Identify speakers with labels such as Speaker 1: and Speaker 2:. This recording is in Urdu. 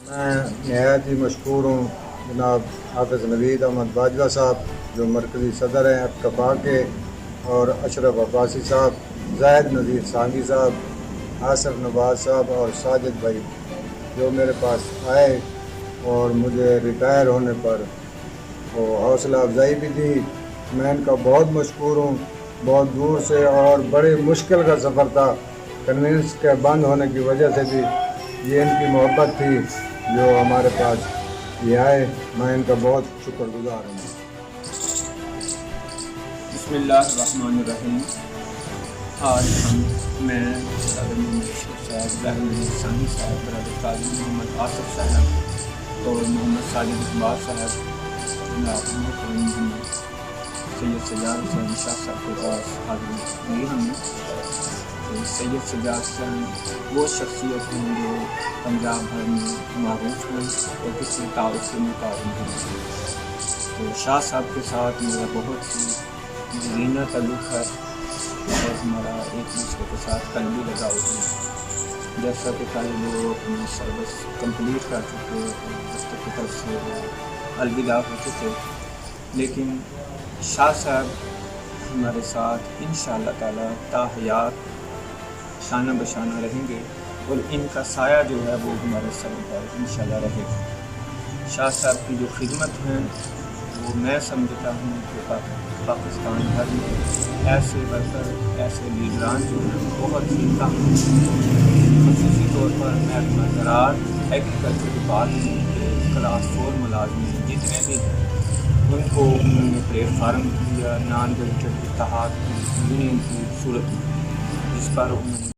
Speaker 1: میں نہایت ہی مشکور ہوں جناب حافظ نویداحمد باجوہ صاحب جو مرکزی صدر ہیں اپیکفا کے، اور اشرف عباسی صاحب، زاہد نذیر سانگی صاحب، آصف نواز صاحب اور سجاد بھائی جو میرے پاس آئے اور مجھے ریٹائر ہونے پر وہ حوصلہ افزائی بھی دی۔ میں ان کا بہت مشکور ہوں، بہت دور سے اور بڑی مشکل کا سفر تھا، کنوینس کے بند ہونے کی وجہ سے بھی یہ ان کی محبت تھی جو ہمارے پاس یہ آئے۔ میں ان کا بہت شکر گزار ہوں۔
Speaker 2: بسم اللہ الرحمن الرحیم۔ آج میں صاحب ثانی صاحب، برادر قاضی محمد آصف صاحب اور محمد سجاد صاحب، سید سجاد حسین شاہ صاحب کے پاس حاضر ہوئی ہم نے۔ سید سجاد صاحب وہ شخصیت ہیں جو پنجاب بھر میں معروف ہیں اور کسی تعارف سے متعارف ہیں۔ تو شاہ صاحب کے ساتھ میرا بہت ہی مہینہ تعلق ہے اور ہمارا ایک دوسرے کے ساتھ قلبی لگاؤ ہے۔ جیسا کہ کل وہ اپنی سروس کمپلیٹ کر چکے اور دفتر کی طرف سے وہ الوداع ہو چکے، لیکن شاہ صاحب ہمارے ساتھ انشاءاللہ تعالیٰ تا حیات شانہ بشانہ رہیں گے اور ان کا سایہ جو ہے وہ ہمارے سر پر انشاءاللہ رہے گا۔ شاہ صاحب کی جو خدمت ہیں وہ میں سمجھتا ہوں کہ پاکستان بھر میں ایسے ورکر، ایسے لیڈران جو ہیں بہت ہی کم ہیں۔ خصوصی طور پر محکمہ زراعت، ایگریکلچر ڈپارٹمنٹ کے کلاس 4 ملازمین جتنے بھی ہیں ان کو انہوں نے پلیٹ فارم دیا نان گزٹڈ اتحاد کی یونین کی صورت میں، جس پر انہوں نے